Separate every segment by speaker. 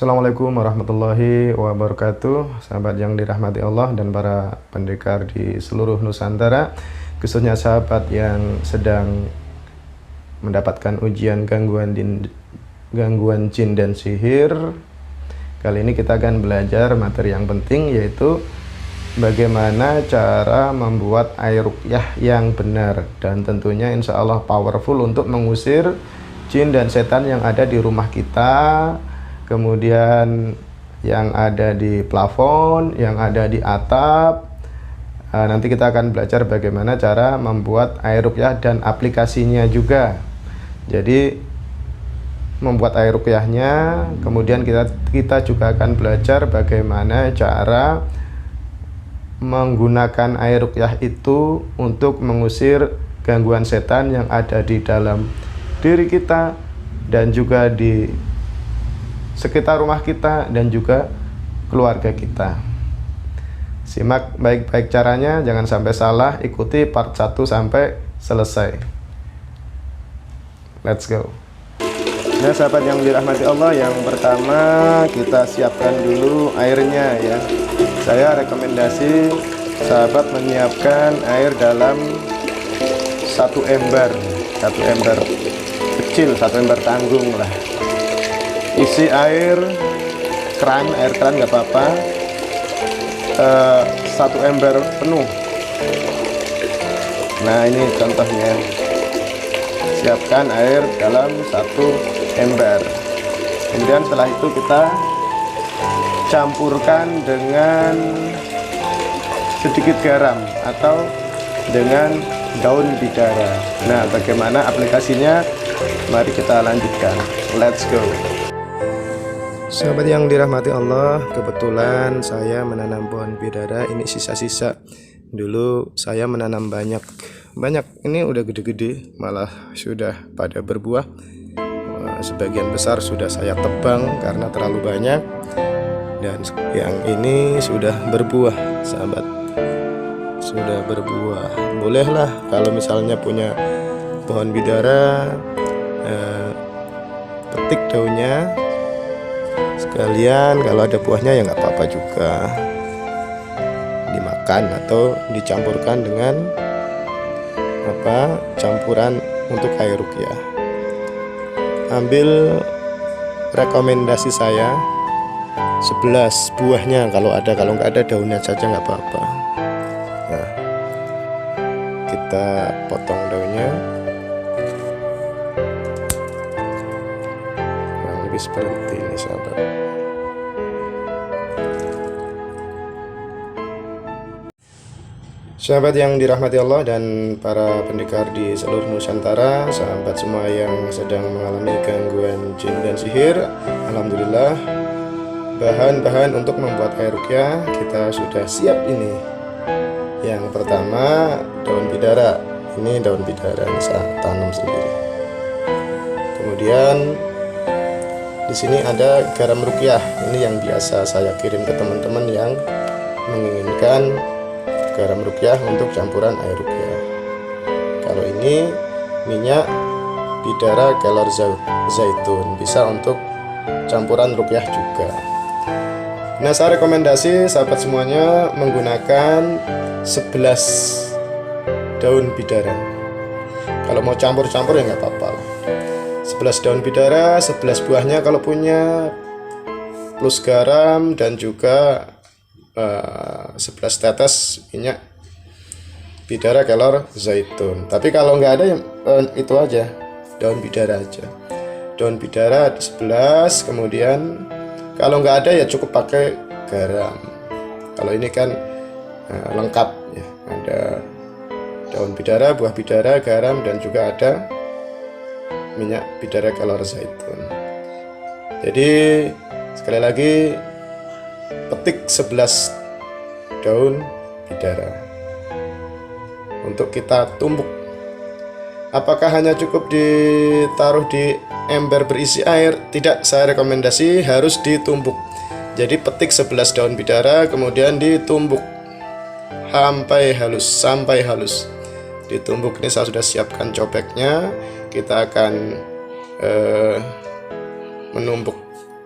Speaker 1: Assalamualaikum warahmatullahi wabarakatuh, sahabat yang dirahmati Allah dan para pendekar di seluruh Nusantara, khususnya sahabat yang sedang mendapatkan ujian gangguan jin dan sihir. Kali ini kita akan belajar materi yang penting, yaitu bagaimana cara membuat air ruqyah yang benar, dan tentunya insya Allah powerful untuk mengusir jin dan setan yang ada di rumah kita, kemudian yang ada di plafon, yang ada di atap. Nanti kita akan belajar bagaimana cara membuat air ruqyah dan aplikasinya juga. Jadi membuat air ruqyahnya, kemudian kita juga akan belajar bagaimana cara menggunakan air ruqyah itu untuk mengusir gangguan setan yang ada di dalam diri kita dan juga di sekitar rumah kita dan juga keluarga kita. Simak baik-baik caranya, jangan sampai salah, ikuti part 1 sampai selesai. Let's go. Nah, sahabat yang dirahmati Allah, yang pertama kita siapkan dulu airnya ya. Saya rekomendasi sahabat menyiapkan air dalam satu ember kecil, satu ember tanggung lah. Isi air keran nggak apa-apa, satu ember penuh. Nah, ini contohnya. Siapkan air dalam satu ember. Kemudian setelah itu kita campurkan dengan sedikit garam atau dengan daun bidara. Nah, bagaimana aplikasinya? Mari kita lanjutkan. Let's go. Sahabat yang dirahmati Allah, kebetulan saya menanam pohon bidara. Ini sisa-sisa. Dulu saya menanam banyak. Ini udah gede-gede, malah sudah pada berbuah. Sebagian besar sudah saya tebang karena terlalu banyak. Dan yang ini sudah berbuah, sahabat. Sudah berbuah. Bolehlah kalau misalnya punya pohon bidara, petik daunnya. Sekalian kalau ada buahnya ya nggak apa-apa juga, dimakan atau dicampurkan dengan campuran untuk air ruqyah. Ambil rekomendasi saya 11 buahnya kalau ada, kalau nggak ada daunnya saja nggak apa-apa. Nah, kita potong daunnya lebih seperti ini, sahabat. Sahabat yang dirahmati Allah dan para pendekar di seluruh Nusantara, sahabat semua yang sedang mengalami gangguan jin dan sihir, alhamdulillah bahan-bahan untuk membuat air ruqyah kita sudah siap ini. Yang pertama, daun bidara. Ini daun bidara yang saya tanam sendiri. Kemudian di sini ada garam ruqyah. Ini yang biasa saya kirim ke teman-teman yang menginginkan garam ruqyah untuk campuran air ruqyah. Kalau ini minyak bidara kelor zaitun, bisa untuk campuran ruqyah juga. Nah, saya rekomendasi sahabat semuanya menggunakan 11 daun bidara. Kalau mau campur-campur ya nggak apa-apa. 11 daun bidara, 11 buahnya kalau punya, plus garam dan juga 11 tetes minyak bidara kelor zaitun. Tapi kalau nggak ada itu aja, daun bidara aja. Daun bidara 11, kemudian kalau nggak ada ya cukup pakai garam. Kalau ini kan lengkap ya, ada daun bidara, buah bidara, garam, dan juga ada minyak bidara kelor zaitun. Jadi sekali lagi, petik 11 daun bidara untuk kita tumbuk. Apakah hanya cukup ditaruh di ember berisi air? Tidak, saya rekomendasi harus ditumbuk. Jadi petik 11 daun bidara, kemudian ditumbuk sampai halus. Ditumbuk. Ini saya sudah siapkan cobeknya. Kita akan menumbuk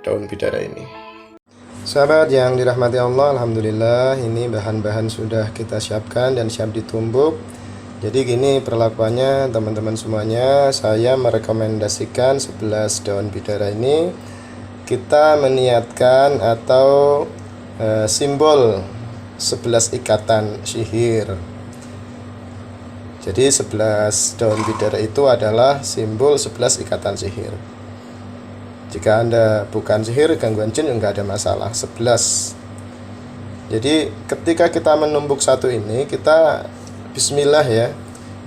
Speaker 1: daun bidara ini. Sahabat yang dirahmati Allah, alhamdulillah ini bahan-bahan sudah kita siapkan dan siap ditumbuk. Jadi gini perlakuannya teman-teman semuanya, saya merekomendasikan 11 daun bidara ini kita meniatkan atau simbol 11 ikatan sihir. Jadi 11 daun bidara itu adalah simbol 11 ikatan sihir. Jika Anda bukan sihir, gangguan jin, enggak ada masalah. 11. Jadi ketika kita menumbuk satu ini, kita bismillah ya.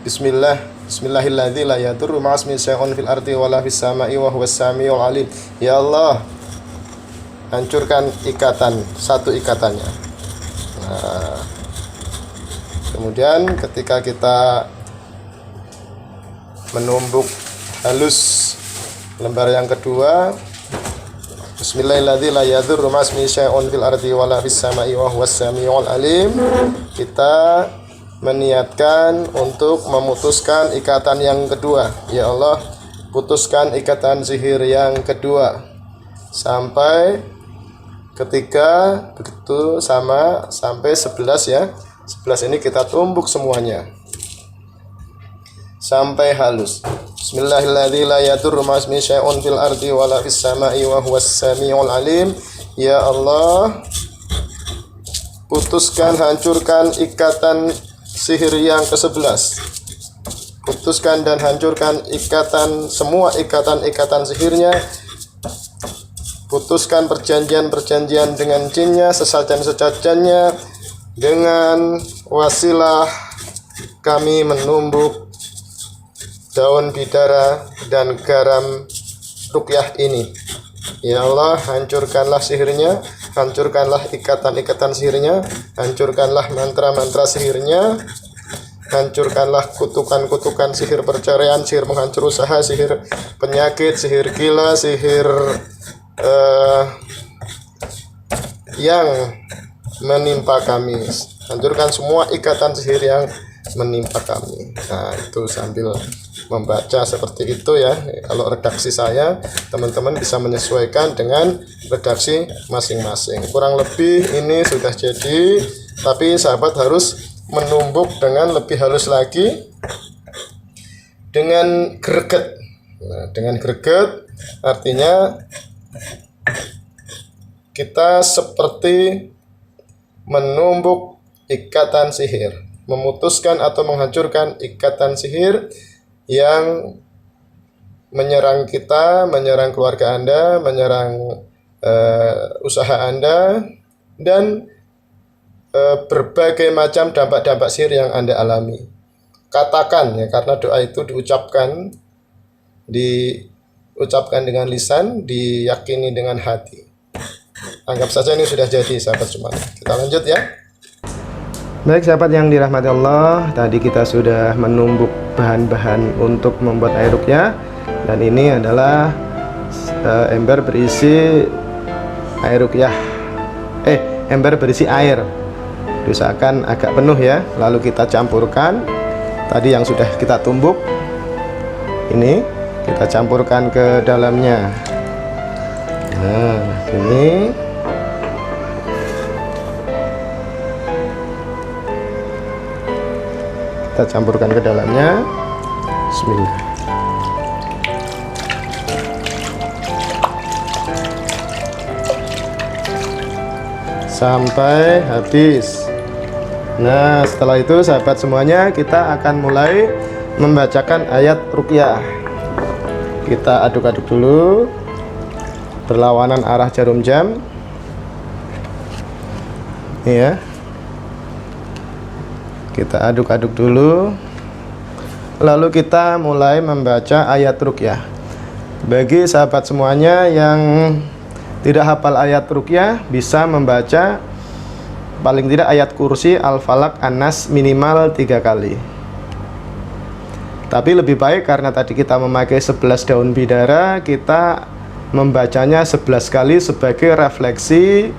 Speaker 1: Bismillah. Bismillahilladzi la yadurru ma'asmi syai'un fil ardi wala fis sama'i wa huwas samiul alim. Ya Allah, hancurkan ikatan, satu ikatannya. Nah, kemudian ketika kita menumbuk halus lembar yang kedua, bismillahirrahmanirrahim, la yadurru ma'asmi syai'un fil ardi wala fis sama'i wa huwas samiul alim. Kita meniatkan untuk memutuskan ikatan yang kedua. Ya Allah, putuskan ikatan sihir yang kedua. Sampai ketiga, begitu sama sampai 11 ya. 11 ini kita tumbuk semuanya sampai halus. Bismillahirrahmanirrahim, la yadurru ma'asmi syai'un fil ardi wala fis sama'i wa huwas samiul alim. Ya Allah, putuskan, hancurkan ikatan sihir yang ke-11. Putuskan dan hancurkan ikatan, semua ikatan-ikatan sihirnya. Putuskan perjanjian-perjanjian dengan jinnya, sesajen-sesajennya. Dengan wasilah kami menumbuk daun bidara dan garam ruqyah ini. Ya Allah, hancurkanlah sihirnya, hancurkanlah ikatan-ikatan sihirnya, hancurkanlah mantra-mantra sihirnya, hancurkanlah kutukan-kutukan sihir perceraian, sihir penghancur usaha, sihir penyakit, sihir gila, sihir yang menimpa kami. Hancurkan semua ikatan sihir yang menimpa kami. Nah, itu sambil membaca seperti itu ya. Kalau redaksi saya, teman-teman bisa menyesuaikan dengan redaksi masing-masing. Kurang lebih ini sudah jadi, tapi sahabat harus menumbuk dengan lebih halus lagi dengan greget. Nah, dengan greget artinya kita seperti menumbuk ikatan sihir, memutuskan atau menghancurkan ikatan sihir yang menyerang kita, menyerang keluarga Anda, menyerang usaha Anda, dan berbagai macam dampak-dampak sihir yang Anda alami. Katakan ya, karena doa itu diucapkan dengan lisan, diyakini dengan hati. Anggap saja ini sudah jadi, sahabat semuanya. Kita lanjut ya. Baik sahabat yang dirahmati Allah, tadi kita sudah menumbuk bahan-bahan untuk membuat air ruqyah, dan ini adalah ember berisi air ruqyah. Ember berisi air. Diusahakan agak penuh ya. Lalu kita campurkan tadi yang sudah kita tumbuk. Ini kita campurkan ke dalamnya. Nah, ini kita campurkan ke dalamnya. Bismillah. Sampai habis. Nah, setelah itu sahabat semuanya, kita akan mulai membacakan ayat ruqyah. Kita aduk-aduk dulu berlawanan arah jarum jam. Ya. Kita aduk-aduk dulu. Lalu kita mulai membaca ayat ruqyah. Bagi sahabat semuanya yang tidak hafal ayat ruqyah, bisa membaca paling tidak ayat kursi, Al-Falaq, An-Nas minimal 3 kali. Tapi lebih baik karena tadi kita memakai 11 daun bidara, kita membacanya 11 kali sebagai refleksi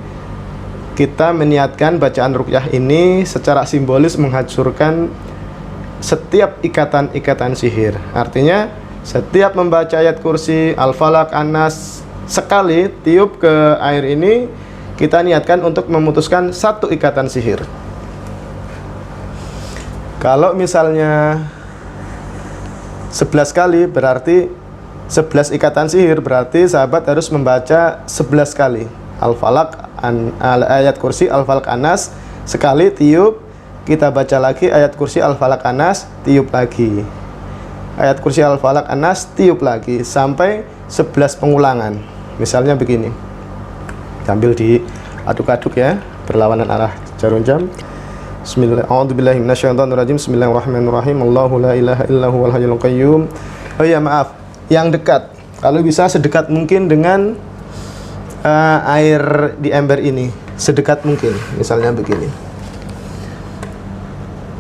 Speaker 1: kita meniatkan bacaan ruqyah ini secara simbolis menghancurkan setiap ikatan-ikatan sihir. Artinya setiap membaca ayat kursi, Al-Falaq, An-Nas sekali tiup ke air ini, kita niatkan untuk memutuskan satu ikatan sihir. Kalau misalnya 11 kali berarti 11 ikatan sihir, berarti sahabat harus membaca 11 kali Al-Falaq, ayat kursi Al-Falaq An-Nas sekali tiup, kita baca lagi ayat kursi Al-Falaq An-Nas, tiup lagi ayat kursi Al-Falaq An-Nas, tiup lagi sampai 11 pengulangan. Misalnya begini, sambil diaduk-aduk ya, berlawanan arah jarum jam. Bismillahirrahmanirrahim. Bismillahirrahmanirrahim. Allahu la ilaha illa huwal hayyul qayyum. Oh ya, maaf, yang dekat, kalau bisa sedekat mungkin dengan air di ember ini, sedekat mungkin. Misalnya begini,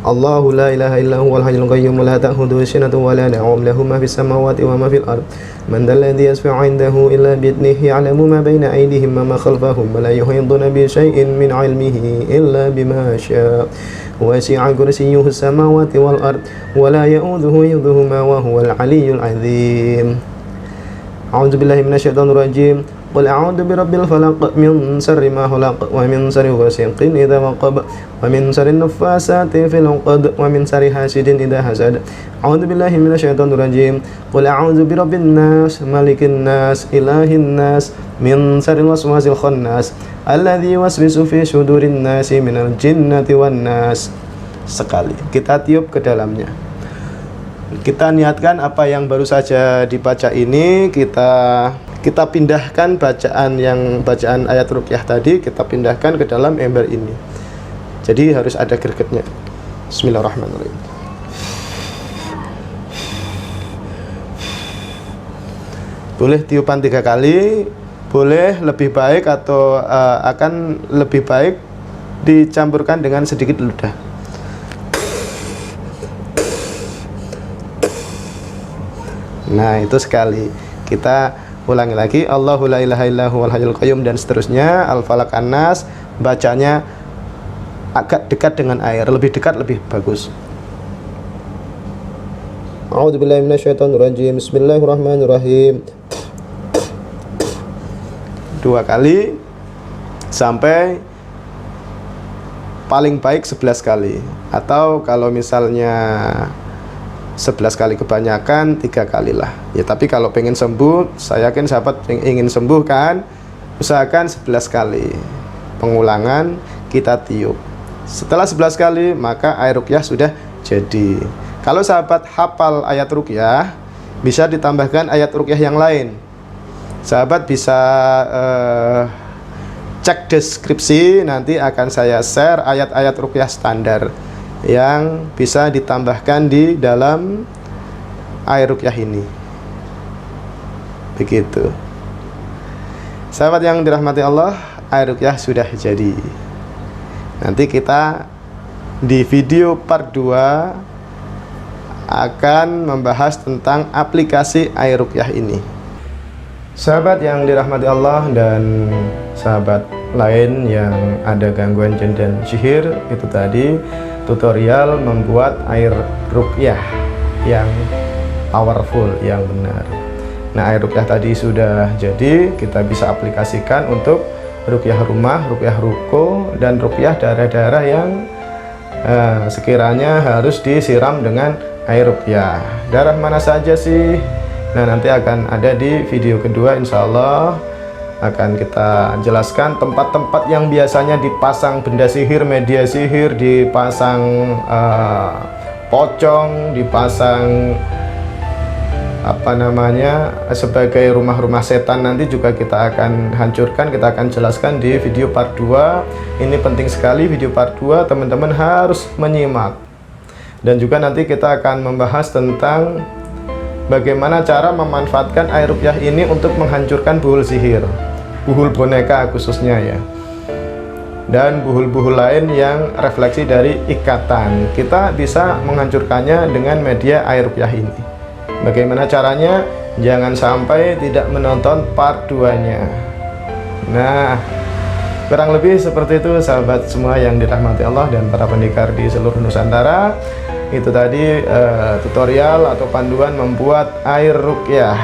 Speaker 1: Allahu la ilaha illa huwal hayyul qayyum la ta'khudhuhu sinatun wa la nawm lahu ma fis samawati wa ma fil ard man dhal ladzi yashfa'u 'indahu illa bi idnihi ya'lamu ma bayna aydihim wa ma khalfahum wa la yuhituna bi shay'in min 'ilmihi illa bima syaa' wasi'a kursiyyuhu as-samawati wal ard wa la ya'udhuhu hifdhuhuma wa huwal 'aliyyul 'azim. A'udzu billahi minasyaitonir rajim. Qul a'udzu birabbil falaq min syarri ma khalaq wa min syarri ghasiqin idza waqab wa min syarri naffasati fil 'uqad wa min syarri hasidin idza hasad. A'udzu billahi minasyaitonir rajim. Qul a'udzu birabbin nas malikin nas ilahin nas min syarril waswasil khannas alladzi yuwaswisu fi sudurin nasi minal jinnati wan nas. Sekali kita tiup ke dalamnya. Kita niatkan apa yang baru saja dibaca ini, kita pindahkan bacaan ayat ruqyah tadi, kita pindahkan ke dalam ember ini. Jadi harus ada gregetnya. Bismillahirrahmanirrahim. Boleh tiupan 3 kali, boleh lebih baik atau akan lebih baik dicampurkan dengan sedikit ludah. Nah, itu sekali. Kita ulangi lagi, Allahu la ilaha illa huwal hayyul qayyum, dan seterusnya. Al-Falaq An-Nas, bacanya agak dekat dengan air, lebih dekat lebih bagus. A'udzu billahi minasyaitonir rajim. Bismillahirrahmanirrahim. 2 kali sampai paling baik 11 kali, atau kalau misalnya 11 kali kebanyakan, 3 kali lah ya. Tapi kalau pengen sembuh, saya yakin sahabat yang ingin sembuh kan, usahakan 11 kali pengulangan kita tiup. Setelah 11 kali maka air ruqyah sudah jadi. Kalau sahabat hafal ayat ruqyah, bisa ditambahkan ayat ruqyah yang lain. Sahabat bisa cek deskripsi, nanti akan saya share ayat-ayat ruqyah standar yang bisa ditambahkan di dalam air ruqyah ini. Begitu. Sahabat yang dirahmati Allah, air ruqyah sudah jadi. Nanti kita di video part 2 akan membahas tentang aplikasi air ruqyah ini. Sahabat yang dirahmati Allah dan sahabat lain yang ada gangguan jin dan sihir, itu tadi tutorial membuat air ruqyah yang powerful, yang benar. Nah, air ruqyah tadi sudah jadi, kita bisa aplikasikan untuk ruqyah rumah, ruqyah ruko, dan ruqyah daerah-daerah yang sekiranya harus disiram dengan air ruqyah. Daerah mana saja sih? Nah, nanti akan ada di video kedua, insya Allah akan kita jelaskan tempat-tempat yang biasanya dipasang benda sihir, media sihir, dipasang pocong, dipasang sebagai rumah-rumah setan. Nanti juga kita akan hancurkan, kita akan jelaskan di video part 2. Ini penting sekali, video part 2 teman-teman harus menyimak. Dan juga nanti kita akan membahas tentang bagaimana cara memanfaatkan air ruqyah ini untuk menghancurkan buhul sihir, buhul boneka khususnya ya, dan buhul-buhul lain yang refleksi dari ikatan. Kita bisa menghancurkannya dengan media air ruqyah ini. Bagaimana caranya? Jangan sampai tidak menonton part 2-nya. Nah, kurang lebih seperti itu sahabat semua yang dirahmati Allah dan para pendekar di seluruh Nusantara. Itu tadi tutorial atau panduan membuat air ruqyah.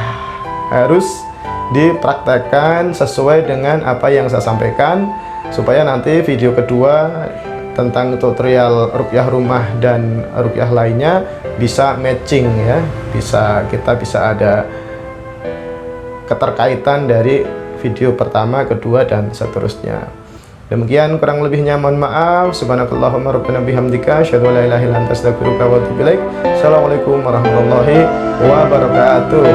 Speaker 1: Harus dipraktekkan sesuai dengan apa yang saya sampaikan, supaya nanti video kedua tentang tutorial ruqyah rumah dan ruqyah lainnya bisa matching ya, kita bisa ada keterkaitan dari video pertama, kedua, dan seterusnya. Demikian kurang lebihnya mohon maaf. Subhanakallahumma rabbana bihamdika asyhadu an la ilaha illa anta astaghfiruka wa atubu ilaik. Assalamualaikum warahmatullahi wabarakatuh.